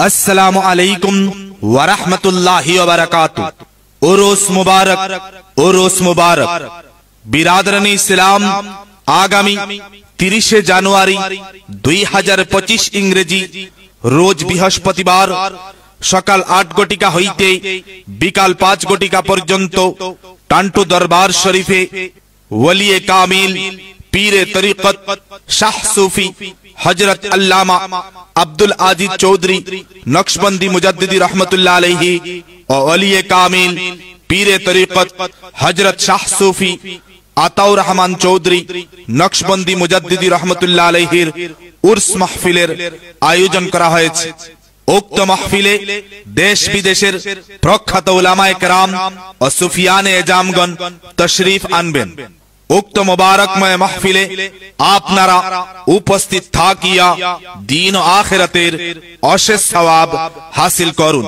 अस्सलामु अलैकुम व रहमतुल्लाहि व बरकातुहू। उरुस मुबारक बिरादरानी इस्लाम। आगामी 30 জানুয়ারি 2025 ইংরেজি রোজ বৃহস্পতিবার সকাল 8 ঘটিকা হইতে বিকাল 5 ঘটিকা পর্যন্ত টান্টু দরবার শরীফে ওলিয়ে কামিল পীরে তরিকত শাহ সুফি হযরত আল্লামা আব্দুল আজিজ চৌধুরী নকশবন্দি মুজাদ্দিদি रहमतुल्लाह अलैहि ও ওলিয়ে কামিল পীরে তরিকত হযরত শাহ সুফি আতাউর রহমান চৌধুরী নকশবন্দি মুজাদ্দিদি रहमतुल्लाह अलैहिর উরস মাহফিলের আয়োজন করা হয়েছে। উক্ত মাহফিলে দেশ বিদেশের প্রখ্যাত উলামায়ে কেরাম ও সুফিয়ানে এজামগণ তশরিফ আনবেন। উক্ত মুবারকময় মাহফিলে আপনারা উপস্থিত থাকিয়া দ্বীন ও আখিরাতের অশেষ সওয়াব হাসিল করুন।